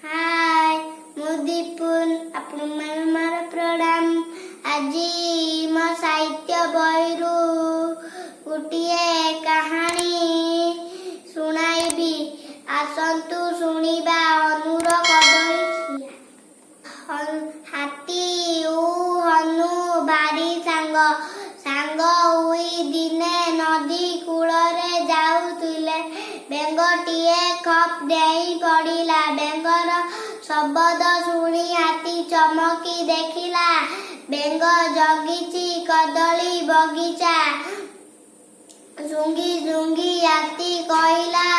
हाय मुदीपुन आपण मोर प्रणाम आज मो साहित्य बहिरू गोटे कहानी सुनाइबी आसंतु सुनिबा अनुर कदली हाथी उ हनु भारी सांग सांग हुई दिने नदी कूल रे जाउथिले बेंगटीए खप देई पड़िला बेंगर शब्द शुणी हाथी चमकी देखिला बेंग जगिची कदली बगीचा सुंगी सुंगी हाथी कहला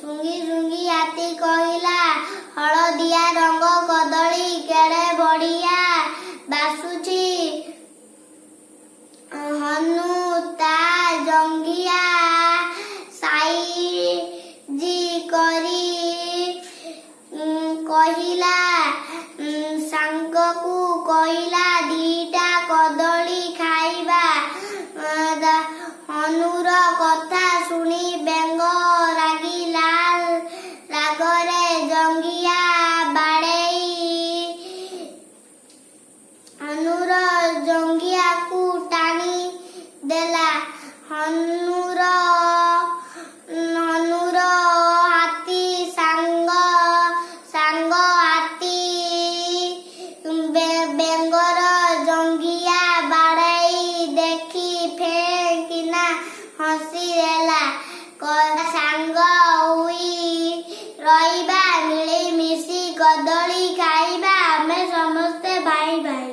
सुंगी सुंगी हाथी कहला हलदिया रंग कदली केड़े बढ़िया बासुची हनु ता जंगिया साइजी करी कहला सांग को कहला दीटा कदली खाइबा हनुर कथा सुनी बेंग रागी लाल रागरे जंगिया बाड़ेई हनुर जंगिया को टाणी देला हनुर हाथी सांग सांग हाथी बेंगर जंगिया बाड़ाई देखी फेंकिना हसी देला सांग हुई रहिबा मिली मिसी कदली खाइबा आमे समस्ते भाई भाई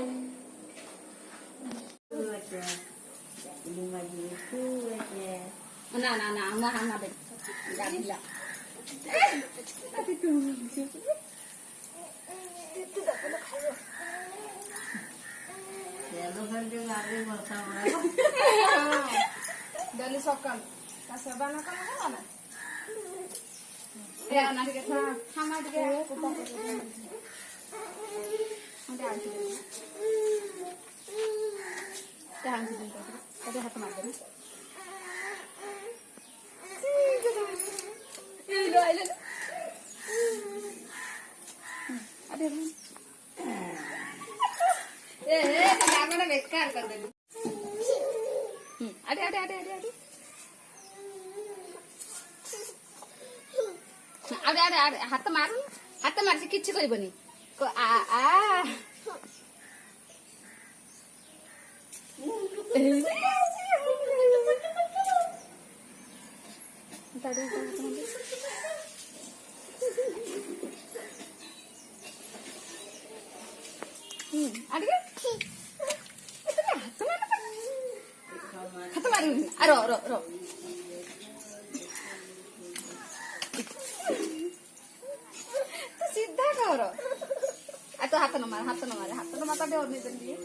ना ना ना ना ना बे गाबिला डाली सकाल का सबना का ना ए ना के था हम आ के ऊपर हम आ के ते हम दिन का हाथ मार दे लो आइले अरे ए लागना बेकार कर दे अरे अरे अरे अरे अरे अरे अरे अरे हाथ मार से किछि करबनी को आ आ हाथ मारी रो रो रो सीधा कर तो हाथ न मार हाथ न मार हाथ न माता डर नहीं